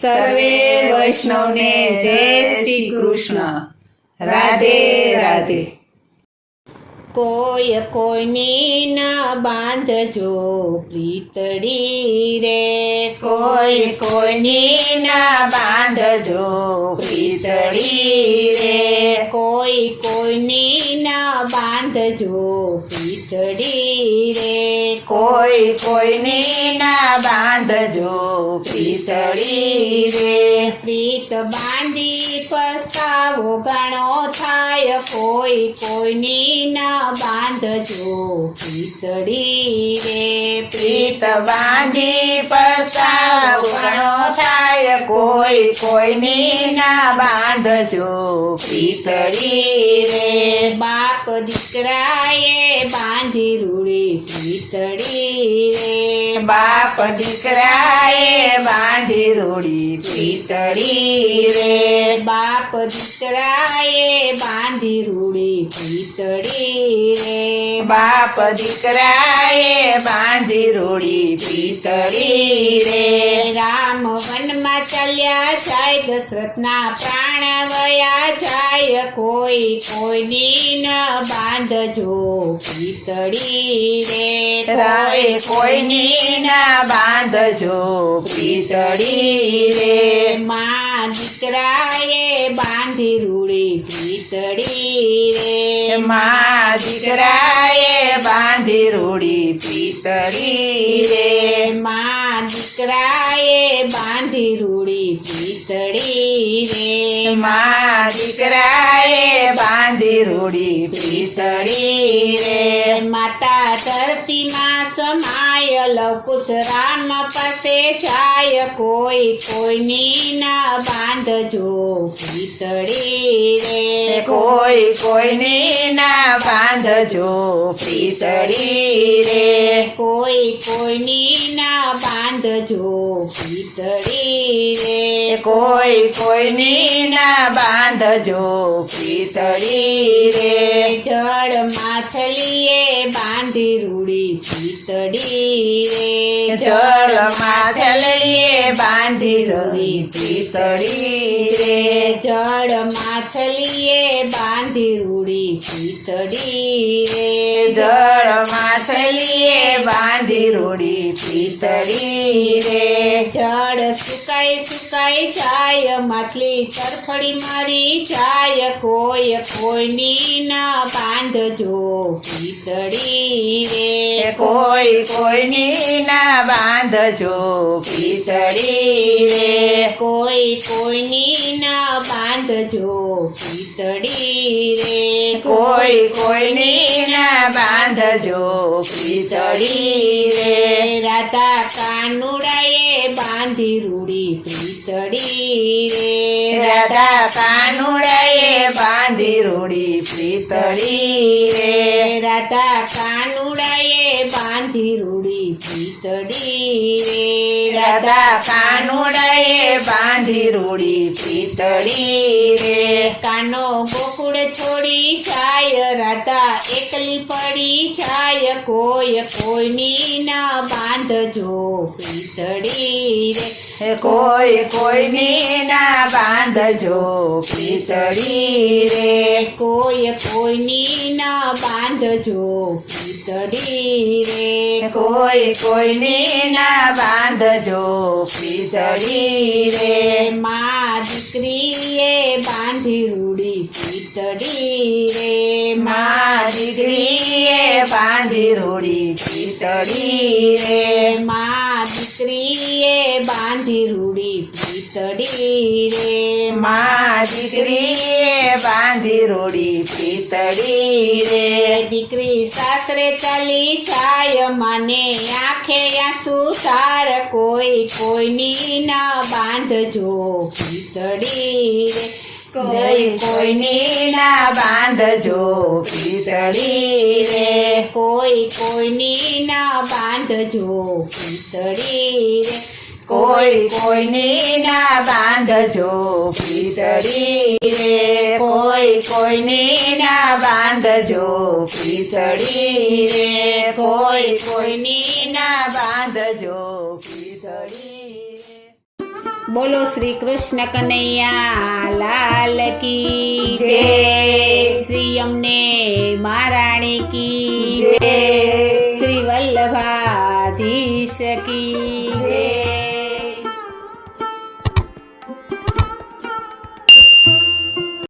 સર્વે વૈષ્ણવને જય શ્રી કૃષ્ણ. રાધે રાધે. કોઈ કોઈની ન બાંધજો પ્રીતડી રે, કોઈ કોઈની ના બાંધજો પ્રીતડી રે, કોઈ કોઈની ન બાંધજો પ્રીતડી રે, કોઈ કોઈની ના બાંધજો પ્રીતડી રે, પ્રીત બાંધી પસ્તાવો ઘણો થાય, કોઈ કોઈની ન બાંધજો પ્રીતડી રે, પ્રીત બાંધી પસ્તાવો ઘણો થાય, કોઈ કોઈની ના બાંધજો પ્રીતડી રે, બાપ દીકરાએ બાંધી રૂડી પ્રીતડી રે, બાપ દીકરાએ બાંધી રૂડી પ્રીતડી રે, બાપ દીકરાએ બાંધી રૂડી પ્રીતડી રે, બાપ દીકરાએ બાંધી રૂડી પ્રીતડી રે, રામ વનમાં ચાલ્યા જાય, દશરથના પ્રાણ વયા જાય, કોઈ કોઈની ન બાંધજો પ્રીતડી રે, કોઈ કોઈની ના બાંધજો પ્રીતડી રે, મા દીકરાએ બાંધી રૂડી પ્રીતડી રે, મા દીકરાએ બાંધી રૂડી પ્રીતડી રે, મા દીકરાએ બાંધી રૂડી પ્રીતડી રે, મા દીકરાએ બાંધી રૂડી પ્રીતડી રે, માતા ધરતીમાં સમાય લવકુશ રામ પાસે જાય, કોઈ કોઈની ન બાંધજો પ્રીતડી રે, કોઈ કોઈની ના બાંધજો પ્રીતડી રે, કોઈ કોઈની ન બાંધજો પ્રીતડી રે, કોઈ કોઈની ના બાંધજો પ્રીતડી રે, જળ માછલીએ બાંધી રૂડી પ્રીતડી રે, જળ માછલીએ બાંધી રૂડી પ્રીતડી રે, જળ માછલીએ બાંધી રૂડી પ્રીતડી રે, જળ માછલીએ બાંધી રૂડી પ્રીતડી રે, જળ સુકાઈ સુકાઈ જાય, માછલી તરફડી મરી જાય, કોઈ કોઈની ન બાંધજો પ્રીતડી રે, કોઈ કોઈની ના બાંધજો પ્રીતડી રે, કોઈ કોઈની ન બાંધજો પ્રીતડી રે, કોઈ કોઈની ના બાંધજો પ્રીતડી રે, રાધા કાનુડાએ બાંધી રૂડી પ્રીતડી રે, રાધા કાનુડાએ બાંધી રૂડી પ્રીતડી રે, રાધા કાનુડાએ બાંધી રૂડી પ્રીતડી રે, રાધા કાનુડાએ બાંધી રૂડી પ્રીતડી રે, કાનો ગોકુળ છોડી જાય, રાધા એકલી પડી જાય, કોઈ કોઈની ન બાંધજો પ્રીતડી રે, કોઈ કોઈની ના બાંધજો પ્રીતડી રે, કોઈ કોઈની ન બાંધજો પ્રીતડી રે, કોઈ કોઈની ના બાંધજો પ્રીતડી રે, મા દીકરીએ બાંધી રૂડી પ્રીતડી રે, મા દીકરીએ બાંધી રૂડી પ્રીતડી રે, મા દીકરીએ બાંધી રૂડી પ્રીતડી રે, મા દીકરીએ બાંધી રૂડી પ્રીતડી રે, દીકરી સાસરે ચાલી જાય, મને આંખે આંસુ સાર, કોઈ કોઈની ન બાંધજો પ્રીતડી રે, કોઈ કોઈની ના બાંધજો પ્રીતડી રે, કોઈ કોઈની ન બાંધજો પ્રીતડી રે, કોઈ કોઈની ના બાંધજો પ્રીતડી રે, કોઈ કોઈની ના બાંધજો પ્રીતડી રે, કોઈ કોઈની ના બાંધજો પ્રીતડી રે. બોલો શ્રી કૃષ્ણ કનૈયા લાલ કી જય. શ્રી અમને મહારાણી કી જય. શ્રી વલ્લભાધીશ કી જય.